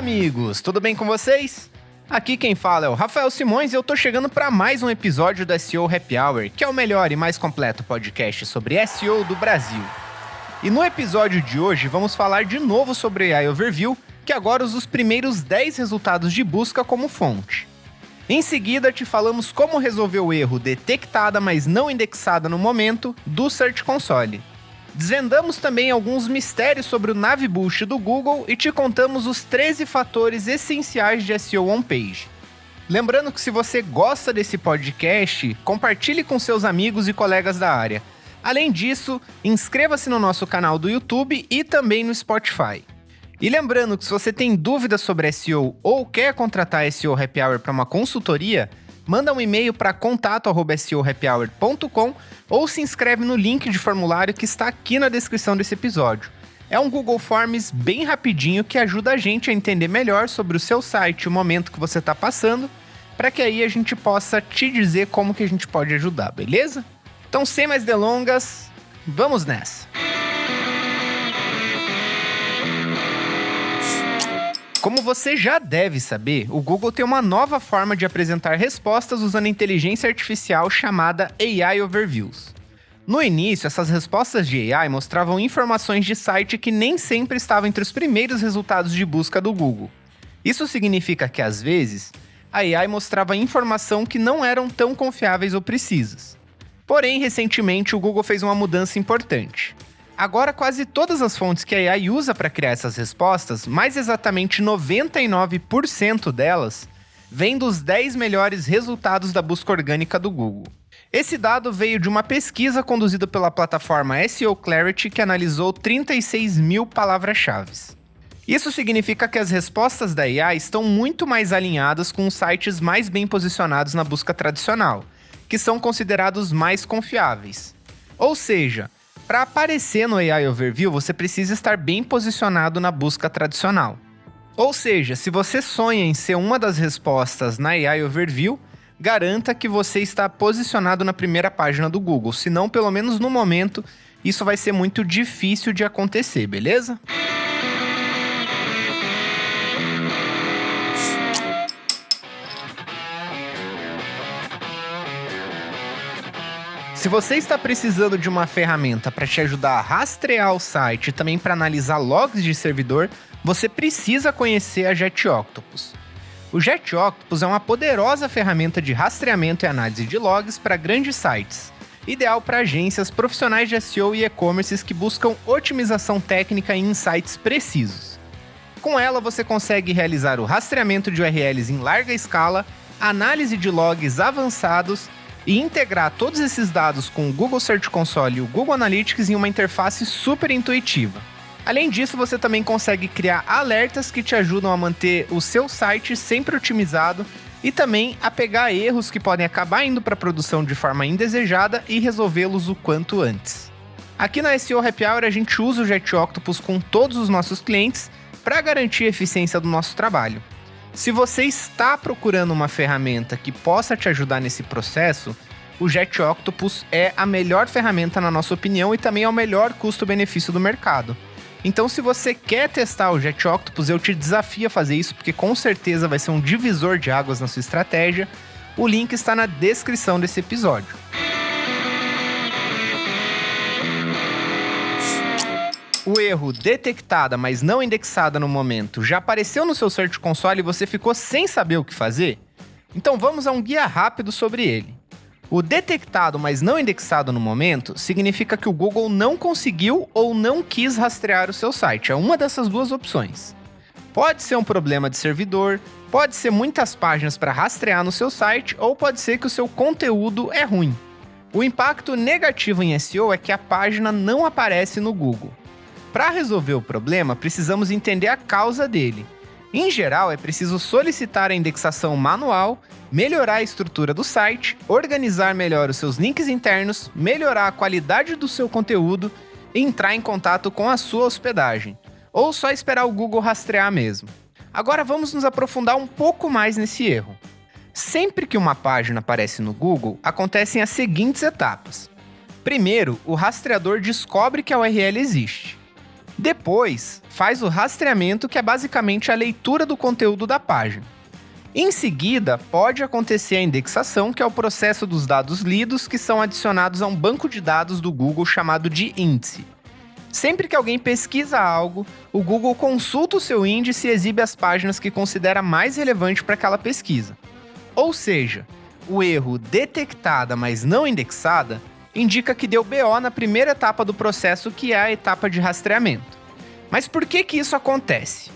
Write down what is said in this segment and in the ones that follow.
amigos, tudo bem com vocês? Aqui quem fala é o Rafael Simões e eu tô chegando para mais um episódio do SEO Happy Hour, que é o melhor e mais completo podcast sobre SEO do Brasil. E no episódio de hoje vamos falar de novo sobre AI Overview, que agora usa os primeiros 10 resultados de busca como fonte. Em seguida te falamos como resolver o erro detectada, mas não indexada no momento, do Search Console. Desvendamos também alguns mistérios sobre o Naviboost do Google e te contamos os 13 fatores essenciais de SEO on-page. Lembrando que se você gosta desse podcast, compartilhe com seus amigos e colegas da área. Além disso, inscreva-se no nosso canal do YouTube e também no Spotify. E lembrando que se você tem dúvidas sobre SEO ou quer contratar SEO Happy Hour para uma consultoria, manda um e-mail para contato@seohappyhour.com ou se inscreve no link de formulário que está aqui na descrição desse episódio. É um Google Forms bem rapidinho que ajuda a gente a entender melhor sobre o seu site e o momento que você está passando, para que aí a gente possa te dizer como que a gente pode ajudar, beleza? Então, sem mais delongas, vamos nessa! Como você já deve saber, o Google tem uma nova forma de apresentar respostas usando inteligência artificial chamada AI Overviews. No início, essas respostas de AI mostravam informações de site que nem sempre estavam entre os primeiros resultados de busca do Google. Isso significa que, às vezes, a AI mostrava informação que não eram tão confiáveis ou precisas. Porém, recentemente, o Google fez uma mudança importante. Agora, quase todas as fontes que a AI usa para criar essas respostas, mais exatamente 99% delas, vêm dos 10 melhores resultados da busca orgânica do Google. Esse dado veio de uma pesquisa conduzida pela plataforma SEO Clarity, que analisou 36 mil palavras-chave. Isso significa que as respostas da AI estão muito mais alinhadas com os sites mais bem posicionados na busca tradicional, que são considerados mais confiáveis. Ou seja, para aparecer no AI Overview, você precisa estar bem posicionado na busca tradicional. Ou seja, se você sonha em ser uma das respostas na AI Overview, garanta que você está posicionado na primeira página do Google, senão, pelo menos no momento, isso vai ser muito difícil de acontecer, beleza? Se você está precisando de uma ferramenta para te ajudar a rastrear o site e também para analisar logs de servidor, você precisa conhecer a JetOctopus. O JetOctopus é uma poderosa ferramenta de rastreamento e análise de logs para grandes sites, ideal para agências, profissionais de SEO e e-commerces que buscam otimização técnica e insights precisos. Com ela, você consegue realizar o rastreamento de URLs em larga escala, análise de logs avançados e integrar todos esses dados com o Google Search Console e o Google Analytics em uma interface super intuitiva. Além disso, você também consegue criar alertas que te ajudam a manter o seu site sempre otimizado e também a pegar erros que podem acabar indo para a produção de forma indesejada e resolvê-los o quanto antes. Aqui na SEO Happy Hour a gente usa o JetOctopus com todos os nossos clientes para garantir a eficiência do nosso trabalho. Se você está procurando uma ferramenta que possa te ajudar nesse processo, o JetOctopus é a melhor ferramenta na nossa opinião e também é o melhor custo-benefício do mercado. Então, se você quer testar o JetOctopus, eu te desafio a fazer isso, porque com certeza vai ser um divisor de águas na sua estratégia. O link está na descrição desse episódio. O erro detectada, mas não indexada no momento, já apareceu no seu Search Console e você ficou sem saber o que fazer? Então vamos a um guia rápido sobre ele. O detectado, mas não indexado no momento, significa que o Google não conseguiu ou não quis rastrear o seu site. É uma dessas duas opções. Pode ser um problema de servidor, pode ser muitas páginas para rastrear no seu site, ou pode ser que o seu conteúdo é ruim. O impacto negativo em SEO é que a página não aparece no Google. Para resolver o problema, precisamos entender a causa dele. Em geral, é preciso solicitar a indexação manual, melhorar a estrutura do site, organizar melhor os seus links internos, melhorar a qualidade do seu conteúdo e entrar em contato com a sua hospedagem. Ou só esperar o Google rastrear mesmo. Agora vamos nos aprofundar um pouco mais nesse erro. Sempre que uma página aparece no Google, acontecem as seguintes etapas. Primeiro, o rastreador descobre que a URL existe. Depois, faz o rastreamento, que é basicamente a leitura do conteúdo da página. Em seguida, pode acontecer a indexação, que é o processo dos dados lidos que são adicionados a um banco de dados do Google chamado de índice. Sempre que alguém pesquisa algo, o Google consulta o seu índice e exibe as páginas que considera mais relevante para aquela pesquisa. Ou seja, o erro detectada, mas não indexada, indica que deu BO na primeira etapa do processo, que é a etapa de rastreamento. Mas por que isso acontece?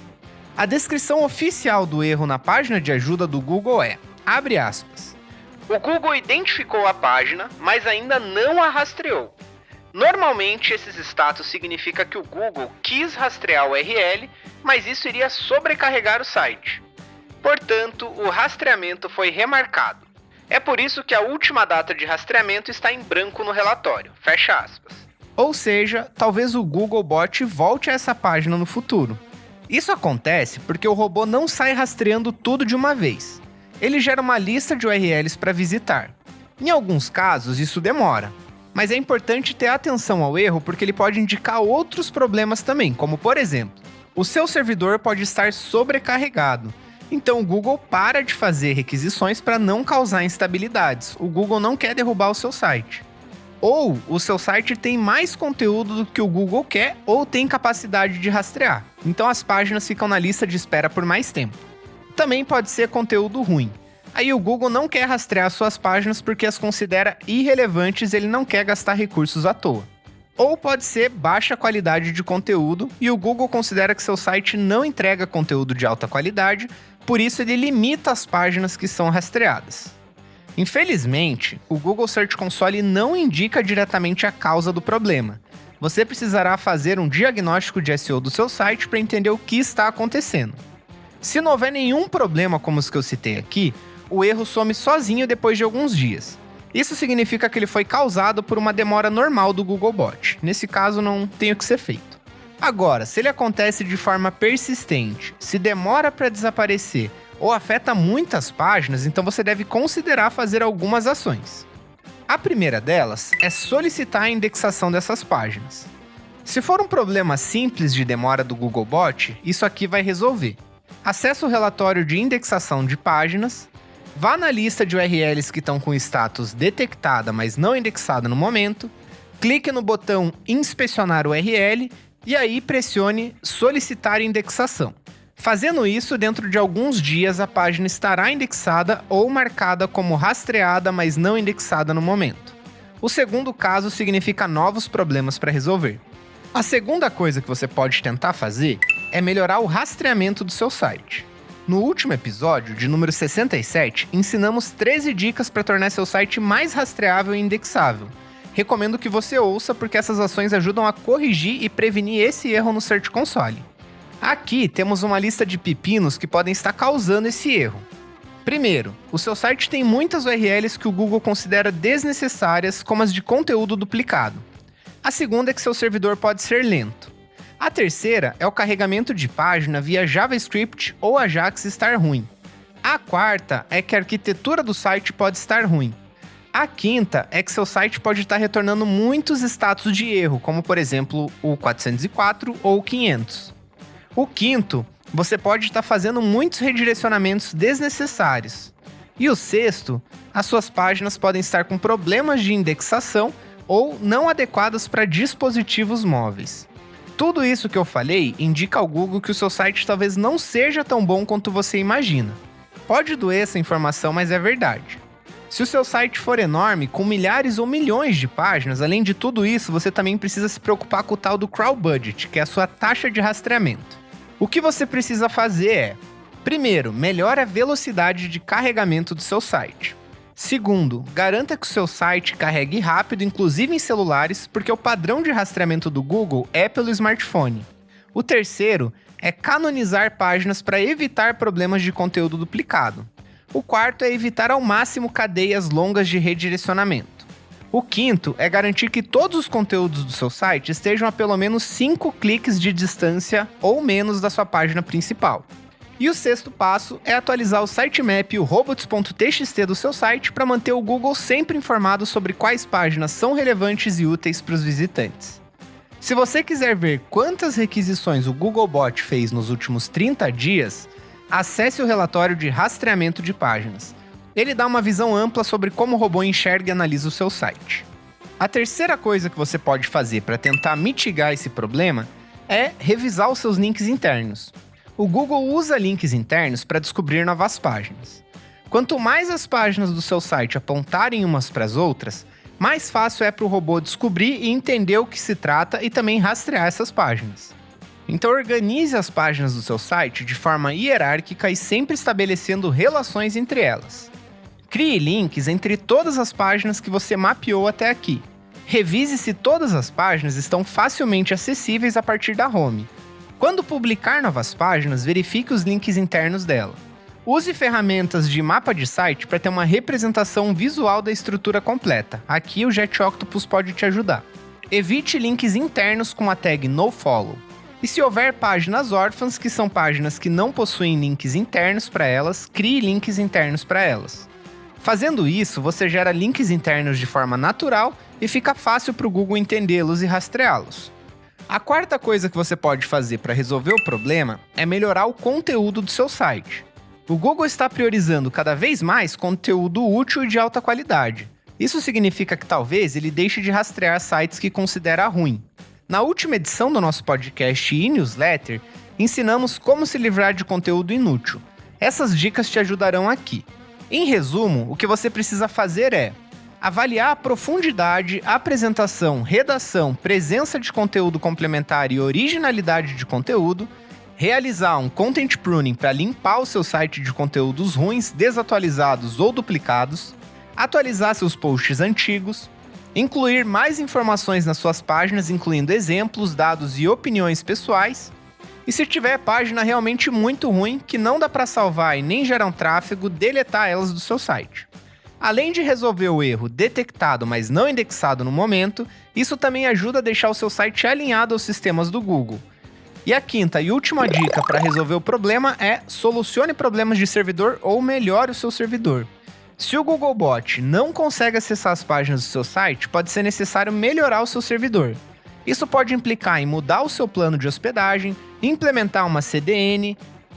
A descrição oficial do erro na página de ajuda do Google é, abre aspas, o Google identificou a página, mas ainda não a rastreou. Normalmente, esses status significa que o Google quis rastrear o URL, mas isso iria sobrecarregar o site. Portanto, o rastreamento foi remarcado. É por isso que a última data de rastreamento está em branco no relatório, fecha aspas. Ou seja, talvez o Googlebot volte a essa página no futuro. Isso acontece porque o robô não sai rastreando tudo de uma vez. Ele gera uma lista de URLs para visitar. Em alguns casos, isso demora. Mas é importante ter atenção ao erro porque ele pode indicar outros problemas também, como por exemplo, o seu servidor pode estar sobrecarregado. Então o Google para de fazer requisições para não causar instabilidades. O Google não quer derrubar o seu site. Ou o seu site tem mais conteúdo do que o Google quer ou tem capacidade de rastrear. Então as páginas ficam na lista de espera por mais tempo. Também pode ser conteúdo ruim. Aí o Google não quer rastrear suas páginas porque as considera irrelevantes e ele não quer gastar recursos à toa. Ou pode ser baixa qualidade de conteúdo e o Google considera que seu site não entrega conteúdo de alta qualidade, por isso ele limita as páginas que são rastreadas. Infelizmente, o Google Search Console não indica diretamente a causa do problema. Você precisará fazer um diagnóstico de SEO do seu site para entender o que está acontecendo. Se não houver nenhum problema como os que eu citei aqui, o erro some sozinho depois de alguns dias. Isso significa que ele foi causado por uma demora normal do Googlebot. Nesse caso, não tem o que ser feito. Agora, se ele acontece de forma persistente, se demora para desaparecer ou afeta muitas páginas, então você deve considerar fazer algumas ações. A primeira delas é solicitar a indexação dessas páginas. Se for um problema simples de demora do Googlebot, isso aqui vai resolver. Acesse o relatório de indexação de páginas, vá na lista de URLs que estão com status detectada, mas não indexada no momento, clique no botão Inspecionar URL e aí pressione Solicitar indexação. Fazendo isso, dentro de alguns dias a página estará indexada ou marcada como rastreada, mas não indexada no momento. O segundo caso significa novos problemas para resolver. A segunda coisa que você pode tentar fazer é melhorar o rastreamento do seu site. No último episódio, de número 67, ensinamos 13 dicas para tornar seu site mais rastreável e indexável. Recomendo que você ouça porque essas ações ajudam a corrigir e prevenir esse erro no Search Console. Aqui temos uma lista de pepinos que podem estar causando esse erro. Primeiro, o seu site tem muitas URLs que o Google considera desnecessárias, como as de conteúdo duplicado. A segunda é que seu servidor pode ser lento. A terceira é o carregamento de página via JavaScript ou Ajax estar ruim. A quarta é que a arquitetura do site pode estar ruim. A quinta é que seu site pode estar retornando muitos status de erro, como por exemplo o 404 ou o 500. O quinto, você pode estar fazendo muitos redirecionamentos desnecessários. E o sexto, as suas páginas podem estar com problemas de indexação ou não adequadas para dispositivos móveis. Tudo isso que eu falei indica ao Google que o seu site talvez não seja tão bom quanto você imagina. Pode doer essa informação, mas é verdade. Se o seu site for enorme, com milhares ou milhões de páginas, além de tudo isso, você também precisa se preocupar com o tal do crawl budget, que é a sua taxa de rastreamento. O que você precisa fazer é, primeiro, melhore a velocidade de carregamento do seu site. Segundo, garanta que o seu site carregue rápido, inclusive em celulares, porque o padrão de rastreamento do Google é pelo smartphone. O terceiro é canonizar páginas para evitar problemas de conteúdo duplicado. O quarto é evitar ao máximo cadeias longas de redirecionamento. O quinto é garantir que todos os conteúdos do seu site estejam a pelo menos 5 cliques de distância ou menos da sua página principal. E o sexto passo é atualizar o sitemap e o robots.txt do seu site para manter o Google sempre informado sobre quais páginas são relevantes e úteis para os visitantes. Se você quiser ver quantas requisições o Googlebot fez nos últimos 30 dias, acesse o relatório de rastreamento de páginas. Ele dá uma visão ampla sobre como o robô enxerga e analisa o seu site. A terceira coisa que você pode fazer para tentar mitigar esse problema é revisar os seus links internos. O Google usa links internos para descobrir novas páginas. Quanto mais as páginas do seu site apontarem umas para as outras, mais fácil é para o robô descobrir e entender o que se trata e também rastrear essas páginas. Então organize as páginas do seu site de forma hierárquica e sempre estabelecendo relações entre elas. Crie links entre todas as páginas que você mapeou até aqui. Revise se todas as páginas estão facilmente acessíveis a partir da home. Quando publicar novas páginas, verifique os links internos dela. Use ferramentas de mapa de site para ter uma representação visual da estrutura completa. Aqui o JetOctopus pode te ajudar. Evite links internos com a tag nofollow. E se houver páginas órfãs, que são páginas que não possuem links internos para elas, crie links internos para elas. Fazendo isso, você gera links internos de forma natural e fica fácil para o Google entendê-los e rastreá-los. A quarta coisa que você pode fazer para resolver o problema é melhorar o conteúdo do seu site. O Google está priorizando cada vez mais conteúdo útil e de alta qualidade. Isso significa que talvez ele deixe de rastrear sites que considera ruim. Na última edição do nosso podcast e newsletter, ensinamos como se livrar de conteúdo inútil. Essas dicas te ajudarão aqui. Em resumo, o que você precisa fazer é avaliar a profundidade, apresentação, redação, presença de conteúdo complementar e originalidade de conteúdo, realizar um content pruning para limpar o seu site de conteúdos ruins, desatualizados ou duplicados, atualizar seus posts antigos, incluir mais informações nas suas páginas, incluindo exemplos, dados e opiniões pessoais, e se tiver página realmente muito ruim, que não dá para salvar e nem gerar um tráfego, deletar elas do seu site. Além de resolver o erro detectado, mas não indexado no momento, isso também ajuda a deixar o seu site alinhado aos sistemas do Google. E a quinta e última dica para resolver o problema é solucione problemas de servidor ou melhore o seu servidor. Se o Googlebot não consegue acessar as páginas do seu site, pode ser necessário melhorar o seu servidor. Isso pode implicar em mudar o seu plano de hospedagem, implementar uma CDN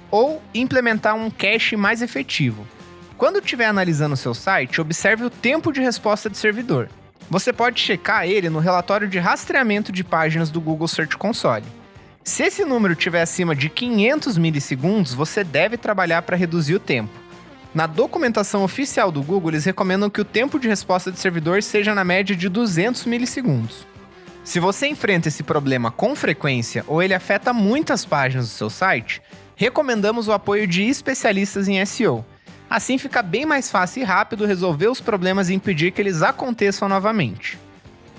ou implementar um cache mais efetivo. Quando estiver analisando o seu site, observe o tempo de resposta do servidor. Você pode checar ele no relatório de rastreamento de páginas do Google Search Console. Se esse número estiver acima de 500 milissegundos, você deve trabalhar para reduzir o tempo. Na documentação oficial do Google, eles recomendam que o tempo de resposta do servidor seja na média de 200 milissegundos. Se você enfrenta esse problema com frequência ou ele afeta muitas páginas do seu site, recomendamos o apoio de especialistas em SEO. Assim fica bem mais fácil e rápido resolver os problemas e impedir que eles aconteçam novamente.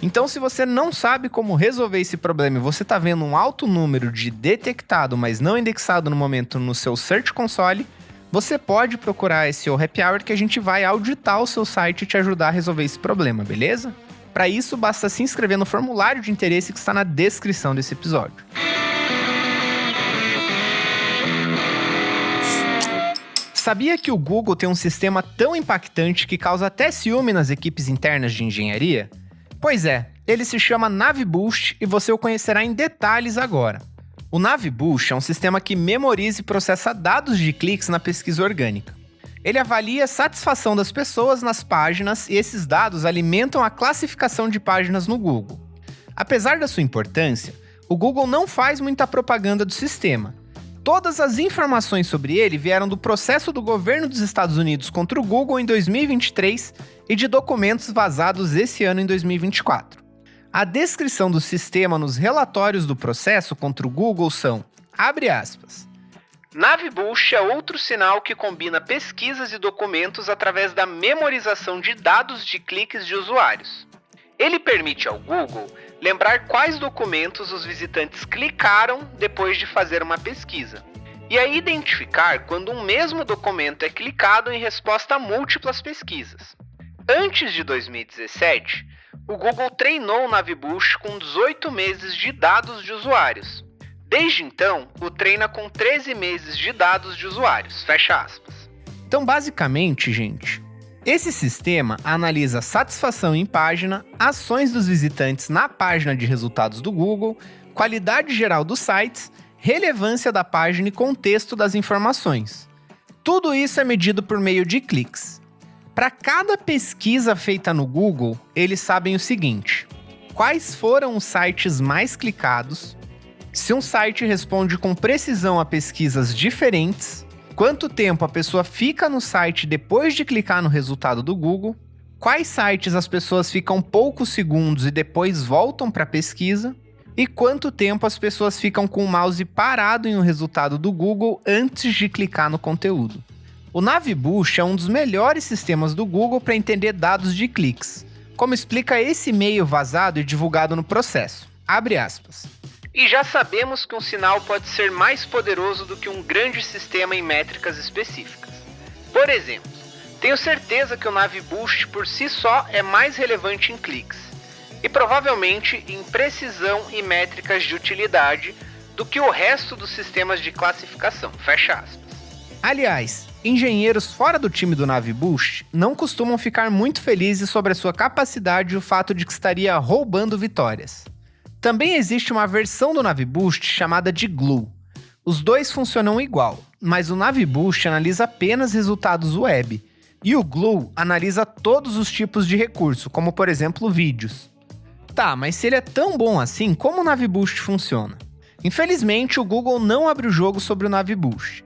Então, se você não sabe como resolver esse problema e você está vendo um alto número de detectado, mas não indexado no momento no seu Search Console, você pode procurar a SEO Happy Hour que a gente vai auditar o seu site e te ajudar a resolver esse problema, beleza? Para isso, basta se inscrever no formulário de interesse que está na descrição desse episódio. Sabia que o Google tem um sistema tão impactante que causa até ciúme nas equipes internas de engenharia? Pois é, ele se chama NavBoost e você o conhecerá em detalhes agora. O NavBoost é um sistema que memoriza e processa dados de cliques na pesquisa orgânica. Ele avalia a satisfação das pessoas nas páginas e esses dados alimentam a classificação de páginas no Google. Apesar da sua importância, o Google não faz muita propaganda do sistema. Todas as informações sobre ele vieram do processo do governo dos Estados Unidos contra o Google em 2023 e de documentos vazados esse ano em 2024. A descrição do sistema nos relatórios do processo contra o Google são, abre aspas, NavBoost é outro sinal que combina pesquisas e documentos através da memorização de dados de cliques de usuários. Ele permite ao Google lembrar quais documentos os visitantes clicaram depois de fazer uma pesquisa, e a identificar quando um mesmo documento é clicado em resposta a múltiplas pesquisas. Antes de 2017, o Google treinou o NavBoost com 18 meses de dados de usuários. Desde então, o treina com 13 meses de dados de usuários, fecha aspas. Então, basicamente, gente, Esse sistema analisa satisfação em página, ações dos visitantes na página de resultados do Google, qualidade geral dos sites, relevância da página e contexto das informações. Tudo isso é medido por meio de cliques. Para cada pesquisa feita no Google, eles sabem o seguinte: quais foram os sites mais clicados, se um site responde com precisão a pesquisas diferentes, quanto tempo a pessoa fica no site depois de clicar no resultado do Google, quais sites as pessoas ficam poucos segundos e depois voltam para a pesquisa, e quanto tempo as pessoas ficam com o mouse parado em um resultado do Google antes de clicar no conteúdo. O Naviboost é um dos melhores sistemas do Google para entender dados de cliques, como explica esse e-mail vazado e divulgado no processo. Abre aspas. E já sabemos que um sinal pode ser mais poderoso do que um grande sistema em métricas específicas. Por exemplo, tenho certeza que o Naviboost por si só é mais relevante em cliques, e provavelmente em precisão e métricas de utilidade do que o resto dos sistemas de classificação. Fecha aspas. Aliás, engenheiros fora do time do Naviboost não costumam ficar muito felizes sobre a sua capacidade e o fato de que estaria roubando vitórias. Também existe uma versão do Naviboost chamada de Glue. Os dois funcionam igual, mas o Naviboost analisa apenas resultados web, e o Glue analisa todos os tipos de recurso, como por exemplo vídeos. Tá, mas se ele é tão bom assim, como o Naviboost funciona? Infelizmente, o Google não abre o jogo sobre o Naviboost.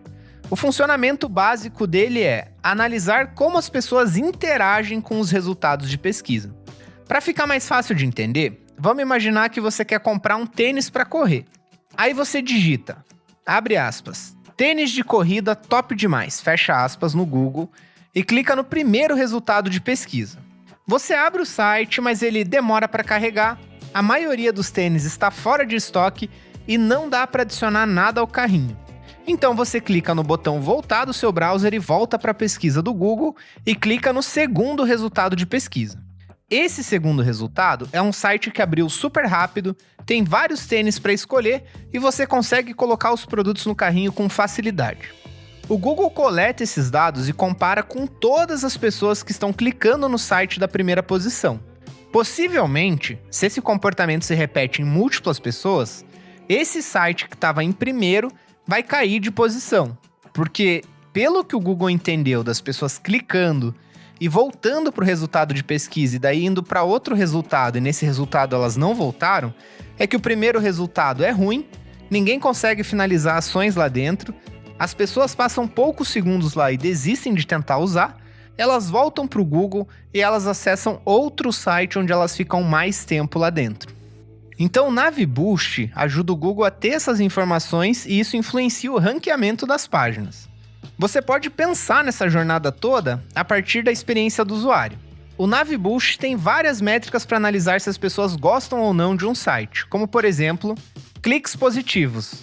O funcionamento básico dele é analisar como as pessoas interagem com os resultados de pesquisa. Para ficar mais fácil de entender, vamos imaginar que você quer comprar um tênis para correr. Aí você digita, abre aspas, tênis de corrida top demais, fecha aspas no Google e clica no primeiro resultado de pesquisa. Você abre o site, mas ele demora para carregar, a maioria dos tênis está fora de estoque e não dá para adicionar nada ao carrinho. Então você clica no botão voltar do seu browser e volta para a pesquisa do Google e clica no segundo resultado de pesquisa. Esse segundo resultado é um site que abriu super rápido, tem vários tênis para escolher e você consegue colocar os produtos no carrinho com facilidade. O Google coleta esses dados e compara com todas as pessoas que estão clicando no site da primeira posição. Possivelmente, se esse comportamento se repete em múltiplas pessoas, esse site que estava em primeiro vai cair de posição, porque pelo que o Google entendeu das pessoas clicando e voltando para o resultado de pesquisa e daí indo para outro resultado e nesse resultado elas não voltaram, é que o primeiro resultado é ruim, ninguém consegue finalizar ações lá dentro, as pessoas passam poucos segundos lá e desistem de tentar usar, elas voltam para o Google e elas acessam outro site onde elas ficam mais tempo lá dentro. Então o Naviboost ajuda o Google a ter essas informações e isso influencia o ranqueamento das páginas. Você pode pensar nessa jornada toda a partir da experiência do usuário. O Naviboost tem várias métricas para analisar se as pessoas gostam ou não de um site, como por exemplo, cliques positivos.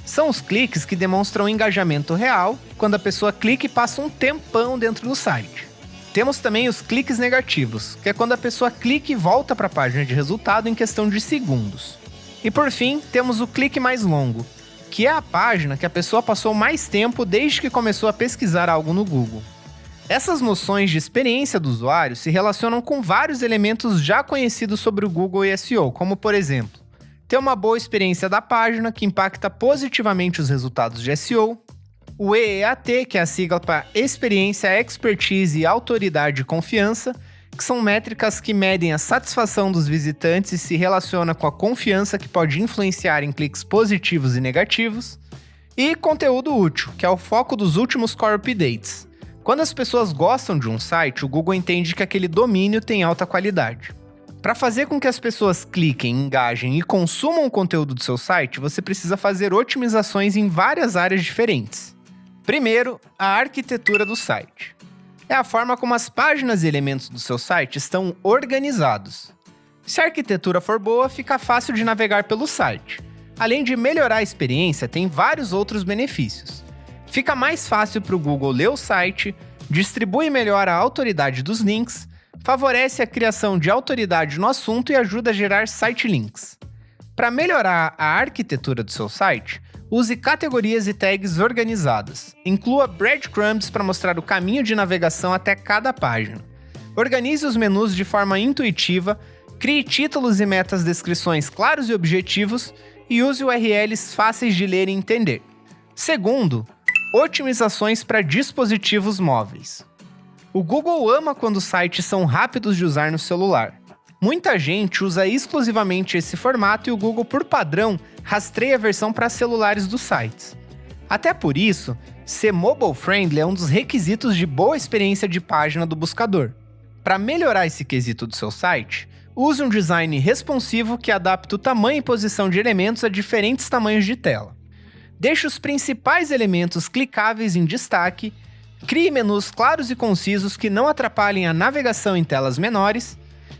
São os cliques que demonstram engajamento real quando a pessoa clica e passa um tempão dentro do site. Temos também os cliques negativos, que é quando a pessoa clica e volta para a página de resultado em questão de segundos. E por fim, temos o clique mais longo, que é a página que a pessoa passou mais tempo desde que começou a pesquisar algo no Google. Essas noções de experiência do usuário se relacionam com vários elementos já conhecidos sobre o Google e SEO, como por exemplo, ter uma boa experiência da página que impacta positivamente os resultados de SEO, o EEAT, que é a sigla para Experiência, Expertise e Autoridade e Confiança, que são métricas que medem a satisfação dos visitantes e se relaciona com a confiança que pode influenciar em cliques positivos e negativos, e conteúdo útil, que é o foco dos últimos Core Updates. Quando as pessoas gostam de um site, o Google entende que aquele domínio tem alta qualidade. Para fazer com que as pessoas cliquem, engajem e consumam o conteúdo do seu site, você precisa fazer otimizações em várias áreas diferentes. Primeiro, a arquitetura do site. É a forma como as páginas e elementos do seu site estão organizados. Se a arquitetura for boa, fica fácil de navegar pelo site. Além de melhorar a experiência, tem vários outros benefícios. Fica mais fácil para o Google ler o site, distribui melhor a autoridade dos links, favorece a criação de autoridade no assunto e ajuda a gerar site links. Para melhorar a arquitetura do seu site, Use categorias e tags organizadas. Inclua breadcrumbs para mostrar o caminho de navegação até cada página. Organize os menus de forma intuitiva, crie títulos e metas descrições claros e objetivos e use URLs fáceis de ler e entender. Segundo, otimizações para dispositivos móveis. O Google ama quando os sites são rápidos de usar no celular. Muita gente usa exclusivamente esse formato e o Google, por padrão, rastreia a versão para celulares dos sites. Até por isso, ser mobile-friendly é um dos requisitos de boa experiência de página do buscador. Para melhorar esse quesito do seu site, use um design responsivo que adapta o tamanho e posição de elementos a diferentes tamanhos de tela. Deixe os principais elementos clicáveis em destaque, crie menus claros e concisos que não atrapalhem a navegação em telas menores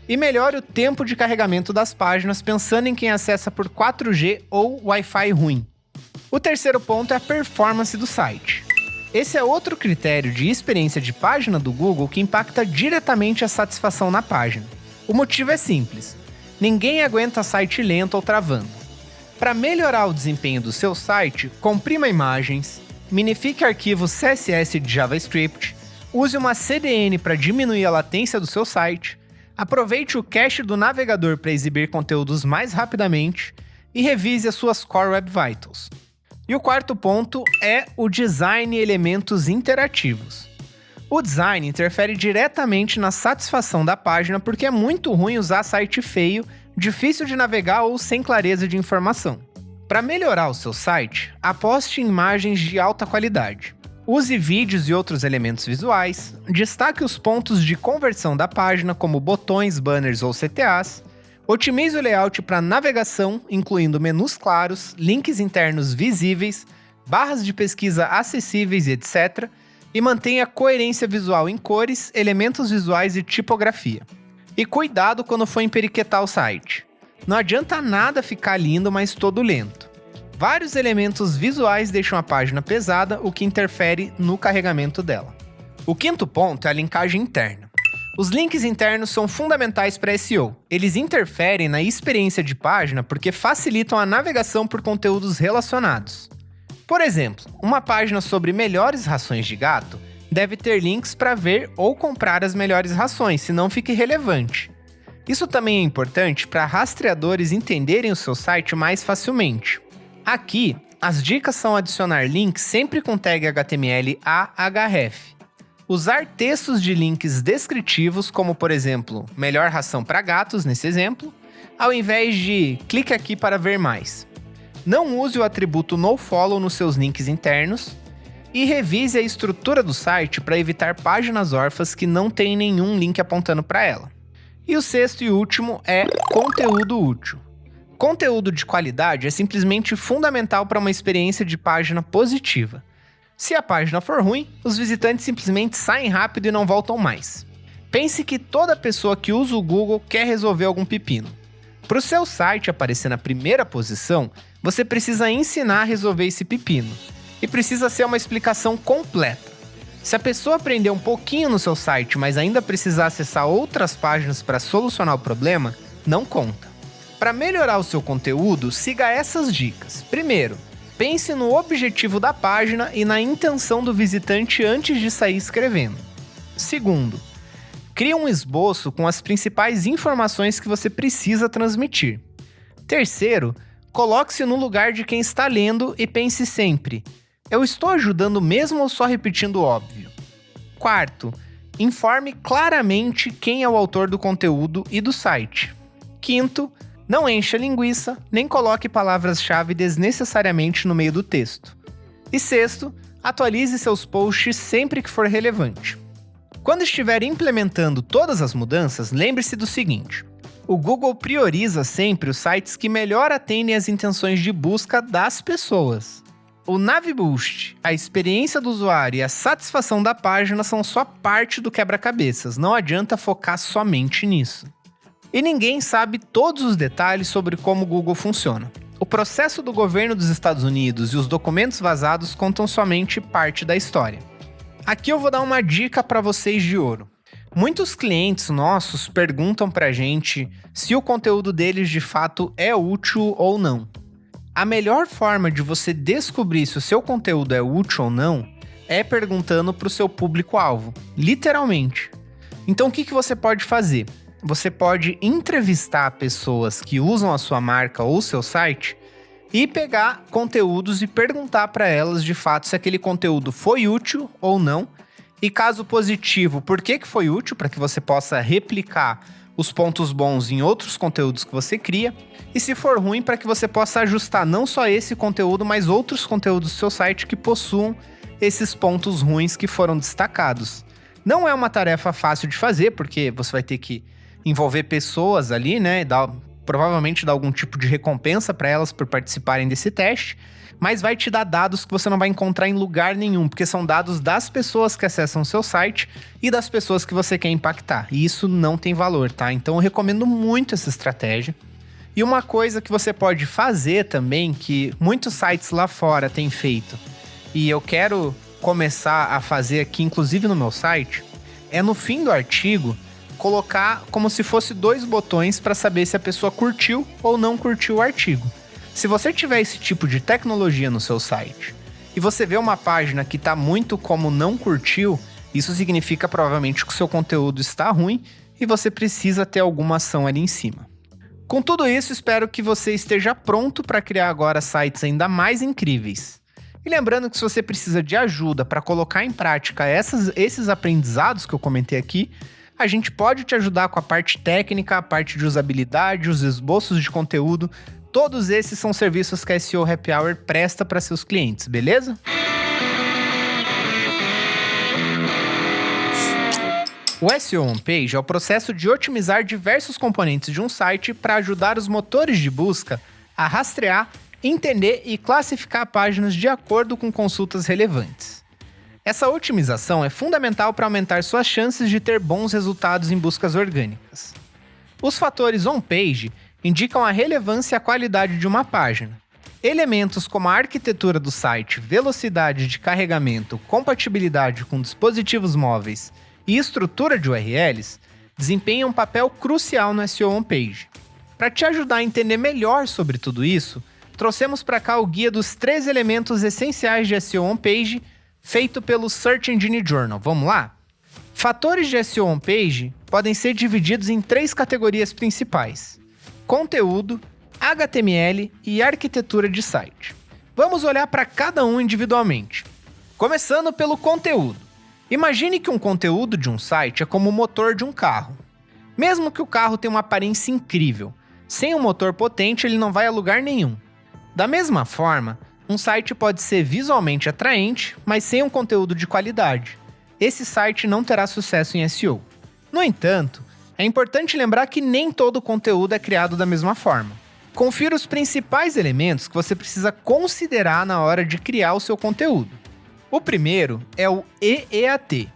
e melhore o tempo de carregamento das páginas pensando em quem acessa por 4G ou Wi-Fi ruim. O terceiro ponto é a performance do site. Esse é outro critério de experiência de página do Google que impacta diretamente a satisfação na página. O motivo é simples: ninguém aguenta site lento ou travando. Para melhorar o desempenho do seu site, comprima imagens, minifique arquivos CSS de JavaScript, use uma CDN para diminuir a latência do seu site, aproveite o cache do navegador para exibir conteúdos mais rapidamente e revise as suas Core Web Vitals. E o quarto ponto é o design e elementos interativos. O design interfere diretamente na satisfação da página porque é muito ruim usar site feio, difícil de navegar ou sem clareza de informação. Para melhorar o seu site, aposte em imagens de alta qualidade. Use vídeos e outros elementos visuais, destaque os pontos de conversão da página, como botões, banners ou CTAs, otimize o layout para navegação, incluindo menus claros, links internos visíveis, barras de pesquisa acessíveis, etc., e mantenha coerência visual em cores, elementos visuais e tipografia. E cuidado quando for emperiquetar o site. Não adianta nada ficar lindo, mas todo lento. Vários elementos visuais deixam a página pesada, o que interfere no carregamento dela. O quinto ponto é a linkagem interna. Os links internos são fundamentais para SEO. Eles interferem na experiência de página porque facilitam a navegação por conteúdos relacionados. Por exemplo, uma página sobre melhores rações de gato deve ter links para ver ou comprar as melhores rações, senão fica irrelevante. Isso também é importante para rastreadores entenderem o seu site mais facilmente. Aqui, as dicas são adicionar links sempre com tag HTML a href. Usar textos de links descritivos, como por exemplo, melhor ração para gatos, nesse exemplo, ao invés de clique aqui para ver mais. Não use o atributo nofollow nos seus links internos e revise a estrutura do site para evitar páginas órfãs que não têm nenhum link apontando para ela. E o sexto e último é conteúdo útil. Conteúdo de qualidade é simplesmente fundamental para uma experiência de página positiva. Se a página for ruim, os visitantes simplesmente saem rápido e não voltam mais. Pense que toda pessoa que usa o Google quer resolver algum pepino. Para o seu site aparecer na primeira posição, você precisa ensinar a resolver esse pepino. E precisa ser uma explicação completa. Se a pessoa aprender um pouquinho no seu site, mas ainda precisar acessar outras páginas para solucionar o problema, não conta. Para melhorar o seu conteúdo, siga essas dicas. Primeiro, pense no objetivo da página e na intenção do visitante antes de sair escrevendo. Segundo, crie um esboço com as principais informações que você precisa transmitir. Terceiro, coloque-se no lugar de quem está lendo e pense sempre: eu estou ajudando mesmo ou só repetindo o óbvio? Quarto, informe claramente quem é o autor do conteúdo e do site. Quinto, não encha linguiça, nem coloque palavras-chave desnecessariamente no meio do texto. E sexto, atualize seus posts sempre que for relevante. Quando estiver implementando todas as mudanças, lembre-se do seguinte: o Google prioriza sempre os sites que melhor atendem às intenções de busca das pessoas. O NaviBoost, a experiência do usuário e a satisfação da página são só parte do quebra-cabeças, não adianta focar somente nisso. E ninguém sabe todos os detalhes sobre como o Google funciona. O processo do governo dos Estados Unidos e os documentos vazados contam somente parte da história. Aqui eu vou dar uma dica para vocês de ouro. Muitos clientes nossos perguntam pra gente se o conteúdo deles de fato é útil ou não. A melhor forma de você descobrir se o seu conteúdo é útil ou não é perguntando para o seu público-alvo, literalmente. Então o que você pode fazer? Você pode entrevistar pessoas que usam a sua marca ou seu site e pegar conteúdos e perguntar para elas de fato se aquele conteúdo foi útil ou não. E caso positivo, por que foi útil, para que você possa replicar os pontos bons em outros conteúdos que você cria. E se for ruim, para que você possa ajustar não só esse conteúdo, mas outros conteúdos do seu site que possuam esses pontos ruins que foram destacados. Não é uma tarefa fácil de fazer, porque você vai ter que envolver pessoas ali, né? Provavelmente dar algum tipo de recompensa para elas por participarem desse teste, mas vai te dar dados que você não vai encontrar em lugar nenhum, porque são dados das pessoas que acessam o seu site e das pessoas que você quer impactar. E isso não tem valor, tá? Então eu recomendo muito essa estratégia. E uma coisa que você pode fazer também, que muitos sites lá fora têm feito, e eu quero começar a fazer aqui, inclusive no meu site, é no fim do artigo colocar como se fosse 2 botões para saber se a pessoa curtiu ou não curtiu o artigo. Se você tiver esse tipo de tecnologia no seu site e você vê uma página que está muito como não curtiu, isso significa provavelmente que o seu conteúdo está ruim e você precisa ter alguma ação ali em cima. Com tudo isso, espero que você esteja pronto para criar agora sites ainda mais incríveis. E lembrando que se você precisa de ajuda para colocar em prática esses aprendizados que eu comentei aqui, a gente pode te ajudar com a parte técnica, a parte de usabilidade, os esboços de conteúdo. Todos esses são serviços que a SEO Happy Hour presta para seus clientes, beleza? O SEO On-Page é o processo de otimizar diversos componentes de um site para ajudar os motores de busca a rastrear, entender e classificar páginas de acordo com consultas relevantes. Essa otimização é fundamental para aumentar suas chances de ter bons resultados em buscas orgânicas. Os fatores on-page indicam a relevância e a qualidade de uma página. Elementos como a arquitetura do site, velocidade de carregamento, compatibilidade com dispositivos móveis e estrutura de URLs desempenham um papel crucial no SEO On-Page. Para te ajudar a entender melhor sobre tudo isso, trouxemos para cá o guia dos 3 elementos essenciais de SEO On-Page, feito pelo Search Engine Journal. Vamos lá? Fatores de SEO On-Page podem ser divididos em 3 categorias principais: conteúdo, HTML e arquitetura de site. Vamos olhar para cada um individualmente. Começando pelo conteúdo. Imagine que um conteúdo de um site é como o motor de um carro. Mesmo que o carro tenha uma aparência incrível, sem um motor potente ele não vai a lugar nenhum. Da mesma forma, um site pode ser visualmente atraente, mas sem um conteúdo de qualidade. Esse site não terá sucesso em SEO. No entanto, é importante lembrar que nem todo conteúdo é criado da mesma forma. Confira os principais elementos que você precisa considerar na hora de criar o seu conteúdo. O primeiro é o EEAT.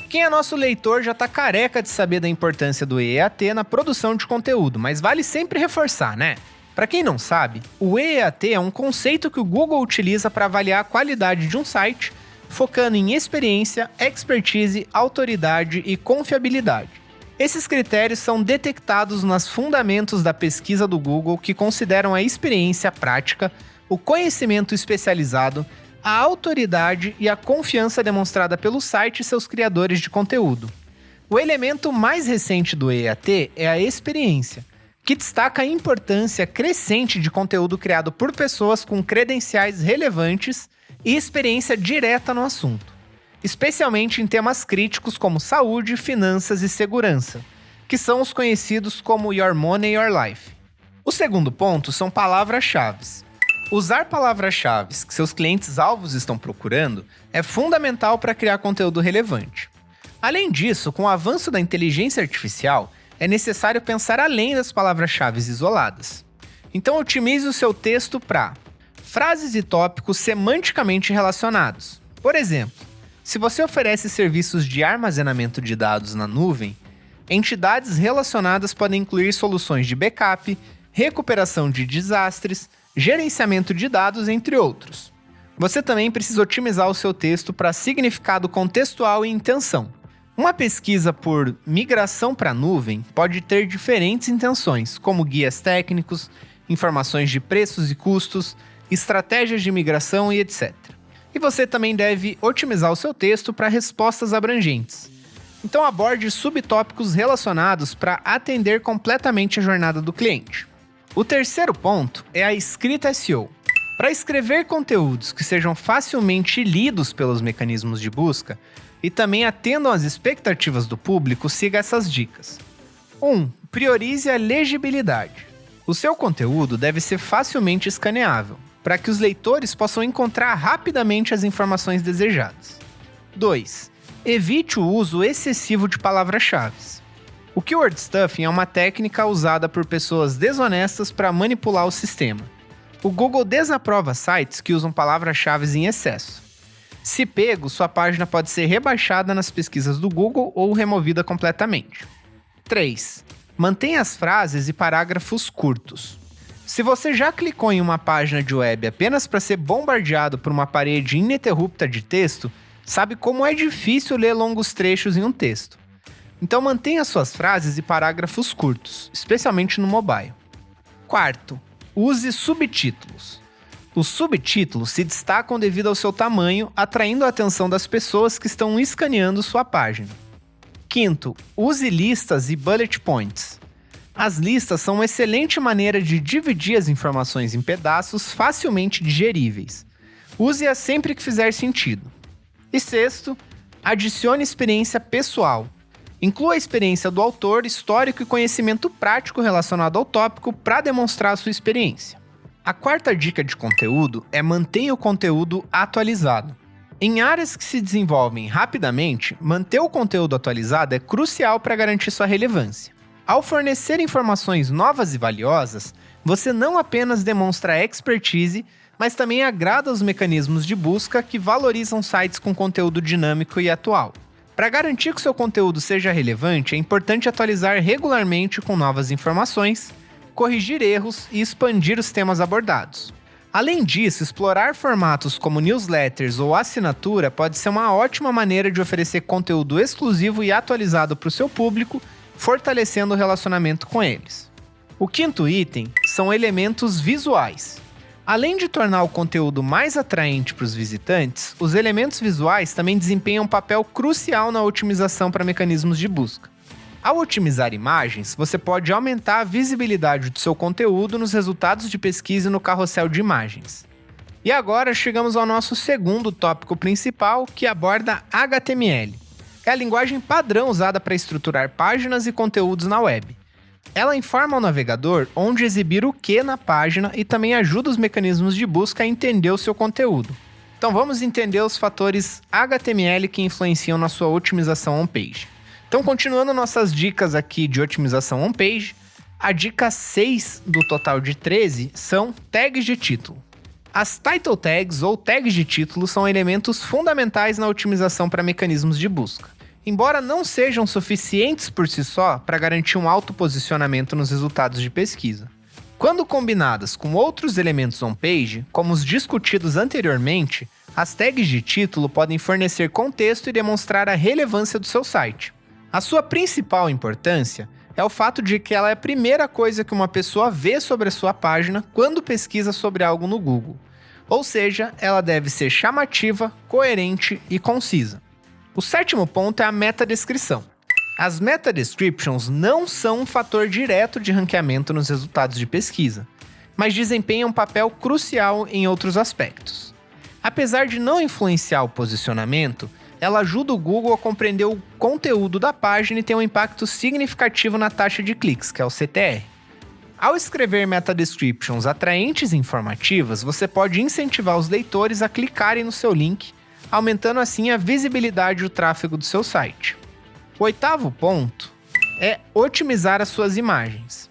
Quem é nosso leitor já está careca de saber da importância do EEAT na produção de conteúdo, mas vale sempre reforçar, né? Para quem não sabe, o EEAT é um conceito que o Google utiliza para avaliar a qualidade de um site, focando em experiência, expertise, autoridade e confiabilidade. Esses critérios são detectados nos fundamentos da pesquisa do Google, que consideram a experiência prática, o conhecimento especializado, a autoridade e a confiança demonstrada pelo site e seus criadores de conteúdo. O elemento mais recente do EAT é a experiência, que destaca a importância crescente de conteúdo criado por pessoas com credenciais relevantes e experiência direta no assunto, especialmente em temas críticos como saúde, finanças e segurança, que são os conhecidos como Your Money, Your Life. O segundo ponto são palavras-chave. Usar palavras-chave que seus clientes-alvos estão procurando é fundamental para criar conteúdo relevante. Além disso, com o avanço da inteligência artificial, é necessário pensar além das palavras-chave isoladas. Então otimize o seu texto para frases e tópicos semanticamente relacionados. Por exemplo, se você oferece serviços de armazenamento de dados na nuvem, entidades relacionadas podem incluir soluções de backup, recuperação de desastres, gerenciamento de dados, entre outros. Você também precisa otimizar o seu texto para significado contextual e intenção. Uma pesquisa por migração para a nuvem pode ter diferentes intenções, como guias técnicos, informações de preços e custos, estratégias de migração e etc. E você também deve otimizar o seu texto para respostas abrangentes. Então aborde subtópicos relacionados para atender completamente a jornada do cliente. O terceiro ponto é a escrita SEO. Para escrever conteúdos que sejam facilmente lidos pelos mecanismos de busca e também atendam às expectativas do público, siga essas dicas. 1. Priorize a legibilidade. O seu conteúdo deve ser facilmente escaneável, para que os leitores possam encontrar rapidamente as informações desejadas. 2. Evite o uso excessivo de palavras-chave. O keyword stuffing é uma técnica usada por pessoas desonestas para manipular o sistema. O Google desaprova sites que usam palavras-chave em excesso. Se pego, sua página pode ser rebaixada nas pesquisas do Google ou removida completamente. 3. Mantenha as frases e parágrafos curtos. Se você já clicou em uma página de web apenas para ser bombardeado por uma parede ininterrupta de texto, sabe como é difícil ler longos trechos em um texto. Então mantenha suas frases e parágrafos curtos, especialmente no mobile. 4. Use subtítulos. Os subtítulos se destacam devido ao seu tamanho, atraindo a atenção das pessoas que estão escaneando sua página. 5. Use listas e bullet points. As listas são uma excelente maneira de dividir as informações em pedaços facilmente digeríveis. Use-as sempre que fizer sentido. E 6. Adicione experiência pessoal. Inclua a experiência do autor, histórico e conhecimento prático relacionado ao tópico para demonstrar a sua experiência. A quarta dica de conteúdo é mantenha o conteúdo atualizado. Em áreas que se desenvolvem rapidamente, manter o conteúdo atualizado é crucial para garantir sua relevância. Ao fornecer informações novas e valiosas, você não apenas demonstra expertise, mas também agrada os mecanismos de busca que valorizam sites com conteúdo dinâmico e atual. Para garantir que seu conteúdo seja relevante, é importante atualizar regularmente com novas informações, corrigir erros e expandir os temas abordados. Além disso, explorar formatos como newsletters ou assinatura pode ser uma ótima maneira de oferecer conteúdo exclusivo e atualizado para o seu público, fortalecendo o relacionamento com eles. O quinto item são elementos visuais. Além de tornar o conteúdo mais atraente para os visitantes, os elementos visuais também desempenham um papel crucial na otimização para mecanismos de busca. Ao otimizar imagens, você pode aumentar a visibilidade do seu conteúdo nos resultados de pesquisa e no carrossel de imagens. E agora chegamos ao nosso segundo tópico principal, que aborda HTML. É a linguagem padrão usada para estruturar páginas e conteúdos na web. Ela informa ao navegador onde exibir o que na página e também ajuda os mecanismos de busca a entender o seu conteúdo. Então vamos entender os fatores HTML que influenciam na sua otimização on-page. Então, continuando nossas dicas aqui de otimização on-page, a dica 6 do total de 13 são tags de título. As title tags ou tags de título são elementos fundamentais na otimização para mecanismos de busca. Embora não sejam suficientes por si só para garantir um alto posicionamento nos resultados de pesquisa. Quando combinadas com outros elementos on-page, como os discutidos anteriormente, as tags de título podem fornecer contexto e demonstrar a relevância do seu site. A sua principal importância é o fato de que ela é a primeira coisa que uma pessoa vê sobre a sua página quando pesquisa sobre algo no Google. Ou seja, ela deve ser chamativa, coerente e concisa. O sétimo ponto é a metadescrição. As meta-descriptions não são um fator direto de ranqueamento nos resultados de pesquisa, mas desempenham um papel crucial em outros aspectos. Apesar de não influenciar o posicionamento, ela ajuda o Google a compreender o conteúdo da página e tem um impacto significativo na taxa de cliques, que é o CTR. Ao escrever meta-descriptions atraentes e informativas, você pode incentivar os leitores a clicarem no seu link, aumentando assim a visibilidade e o tráfego do seu site. O oitavo ponto é otimizar as suas imagens.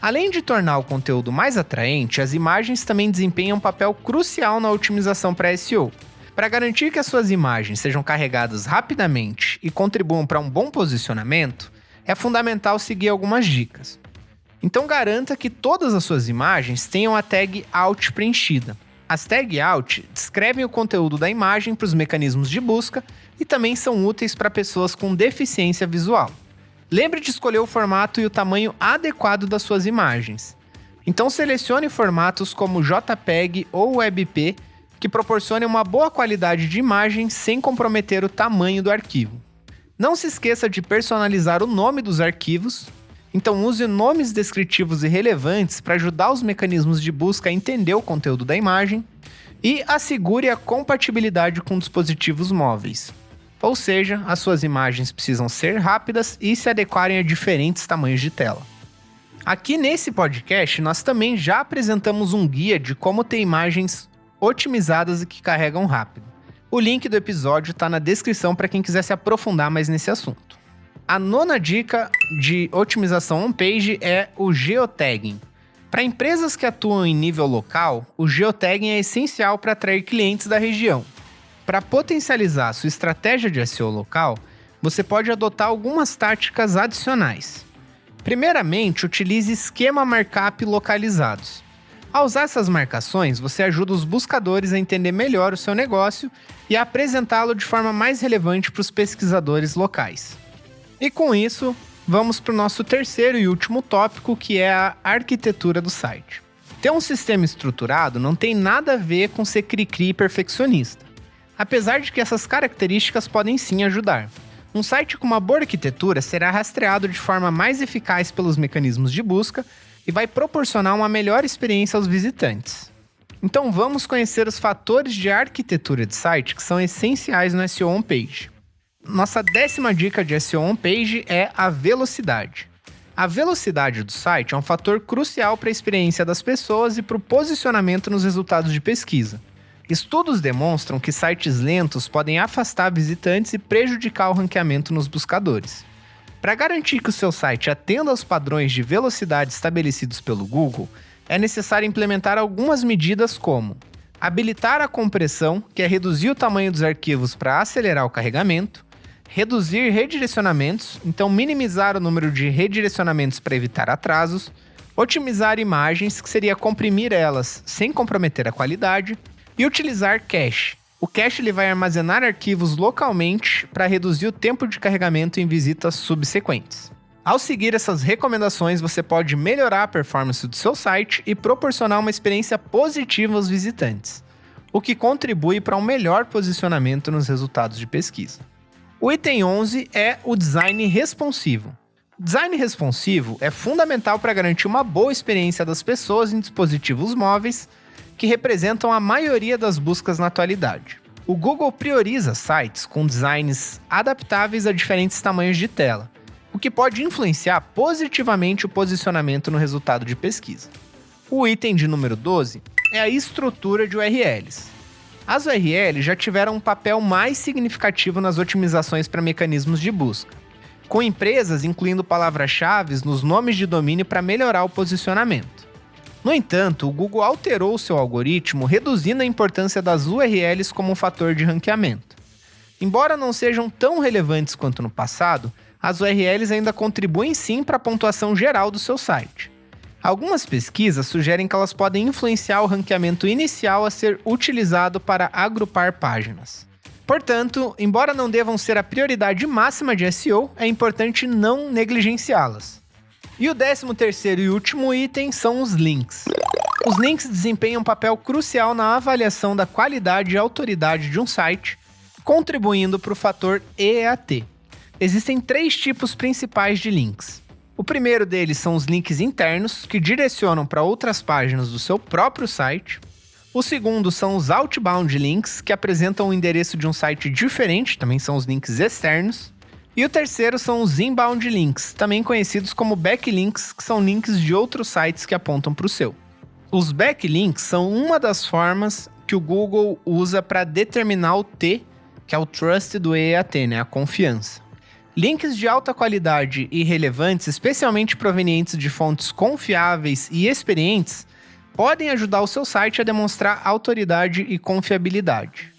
Além de tornar o conteúdo mais atraente, as imagens também desempenham um papel crucial na otimização para SEO. Para garantir que as suas imagens sejam carregadas rapidamente e contribuam para um bom posicionamento, é fundamental seguir algumas dicas. Então garanta que todas as suas imagens tenham a tag Alt preenchida. As tag Alt descrevem o conteúdo da imagem para os mecanismos de busca e também são úteis para pessoas com deficiência visual. Lembre de escolher o formato e o tamanho adequado das suas imagens. Então selecione formatos como JPEG ou WebP que proporcionem uma boa qualidade de imagem sem comprometer o tamanho do arquivo. Não se esqueça de personalizar o nome dos arquivos, então use nomes descritivos e relevantes para ajudar os mecanismos de busca a entender o conteúdo da imagem e assegure a compatibilidade com dispositivos móveis. Ou seja, as suas imagens precisam ser rápidas e se adequarem a diferentes tamanhos de tela. Aqui nesse podcast, nós também já apresentamos um guia de como ter imagens otimizadas e que carregam rápido. O link do episódio está na descrição para quem quiser se aprofundar mais nesse assunto. A 9ª dica de otimização on-page é o geotagging. Para empresas que atuam em nível local, o geotagging é essencial para atrair clientes da região. Para potencializar sua estratégia de SEO local, você pode adotar algumas táticas adicionais. Primeiramente, utilize esquema markup localizados. Ao usar essas marcações, você ajuda os buscadores a entender melhor o seu negócio e a apresentá-lo de forma mais relevante para os pesquisadores locais. E com isso, vamos para o nosso terceiro e último tópico, que é a arquitetura do site. Ter um sistema estruturado não tem nada a ver com ser cri-cri e perfeccionista, apesar de que essas características podem sim ajudar. Um site com uma boa arquitetura será rastreado de forma mais eficaz pelos mecanismos de busca e vai proporcionar uma melhor experiência aos visitantes. Então vamos conhecer os fatores de arquitetura de site que são essenciais no SEO on-page. Nossa 10ª dica de SEO on-page é a velocidade. A velocidade do site é um fator crucial para a experiência das pessoas e para o posicionamento nos resultados de pesquisa. Estudos demonstram que sites lentos podem afastar visitantes e prejudicar o ranqueamento nos buscadores. Para garantir que o seu site atenda aos padrões de velocidade estabelecidos pelo Google, é necessário implementar algumas medidas como habilitar a compressão, que é reduzir o tamanho dos arquivos para acelerar o carregamento, reduzir redirecionamentos, então minimizar o número de redirecionamentos para evitar atrasos, otimizar imagens, que seria comprimir elas sem comprometer a qualidade, e utilizar cache. O cache ele vai armazenar arquivos localmente para reduzir o tempo de carregamento em visitas subsequentes. Ao seguir essas recomendações, você pode melhorar a performance do seu site e proporcionar uma experiência positiva aos visitantes, o que contribui para um melhor posicionamento nos resultados de pesquisa. O item 11 é o design responsivo. Design responsivo é fundamental para garantir uma boa experiência das pessoas em dispositivos móveis, que representam a maioria das buscas na atualidade. O Google prioriza sites com designs adaptáveis a diferentes tamanhos de tela, o que pode influenciar positivamente o posicionamento no resultado de pesquisa. O item de número 12 é a estrutura de URLs. As URLs já tiveram um papel mais significativo nas otimizações para mecanismos de busca, com empresas incluindo palavras-chave nos nomes de domínio para melhorar o posicionamento. No entanto, o Google alterou seu algoritmo, reduzindo a importância das URLs como um fator de ranqueamento. Embora não sejam tão relevantes quanto no passado, as URLs ainda contribuem sim para a pontuação geral do seu site. Algumas pesquisas sugerem que elas podem influenciar o ranqueamento inicial a ser utilizado para agrupar páginas. Portanto, embora não devam ser a prioridade máxima de SEO, é importante não negligenciá-las. E o 13º e último item são os links. Os links desempenham um papel crucial na avaliação da qualidade e autoridade de um site, contribuindo para o fator EAT. Existem 3 tipos principais de links. O primeiro deles são os links internos, que direcionam para outras páginas do seu próprio site. O segundo são os outbound links, que apresentam o endereço de um site diferente, também são os links externos. E o terceiro são os inbound links, também conhecidos como backlinks, que são links de outros sites que apontam para o seu. Os backlinks são uma das formas que o Google usa para determinar o T, que é o Trust do EAT, a confiança. Links de alta qualidade e relevantes, especialmente provenientes de fontes confiáveis e experientes, podem ajudar o seu site a demonstrar autoridade e confiabilidade.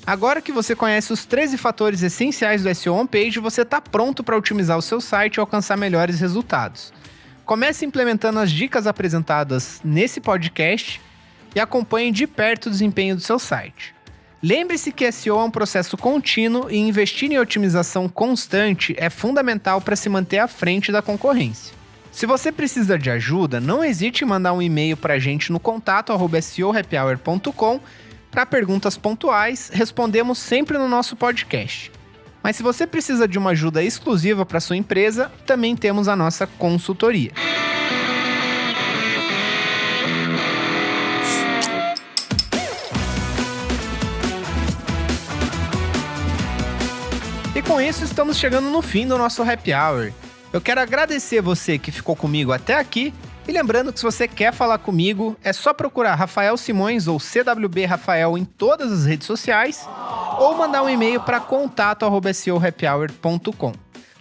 Agora que você conhece os 13 fatores essenciais do SEO on-page, você está pronto para otimizar o seu site e alcançar melhores resultados. Comece implementando as dicas apresentadas nesse podcast e acompanhe de perto o desempenho do seu site. Lembre-se que SEO é um processo contínuo e investir em otimização constante é fundamental para se manter à frente da concorrência. Se você precisa de ajuda, não hesite em mandar um e-mail para a gente no contato@seohappyhour.com para perguntas pontuais, respondemos sempre no nosso podcast. Mas se você precisa de uma ajuda exclusiva para sua empresa, também temos a nossa consultoria. E com isso estamos chegando no fim do nosso Happy Hour. Eu quero agradecer você que ficou comigo até aqui e lembrando que se você quer falar comigo, é só procurar Rafael Simões ou CWB Rafael em todas as redes sociais ou mandar um e-mail para contato@seohappyhour.com.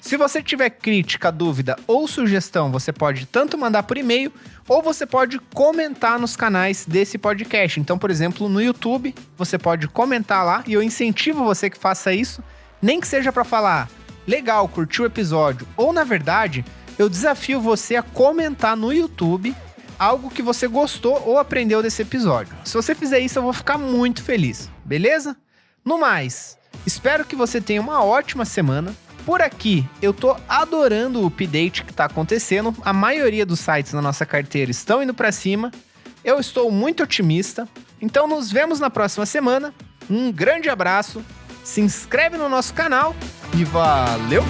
Se você tiver crítica, dúvida ou sugestão, você pode tanto mandar por e-mail ou você pode comentar nos canais desse podcast. Então, por exemplo, no YouTube, você pode comentar lá e eu incentivo você que faça isso, nem que seja para falar legal, curtiu o episódio, ou na verdade, eu desafio você a comentar no YouTube algo que você gostou ou aprendeu desse episódio. Se você fizer isso, eu vou ficar muito feliz, beleza? No mais, espero que você tenha uma ótima semana. Por aqui, eu tô adorando o update que tá acontecendo, a maioria dos sites na nossa carteira estão indo para cima, eu estou muito otimista, então nos vemos na próxima semana, um grande abraço, se inscreve no nosso canal e valeu!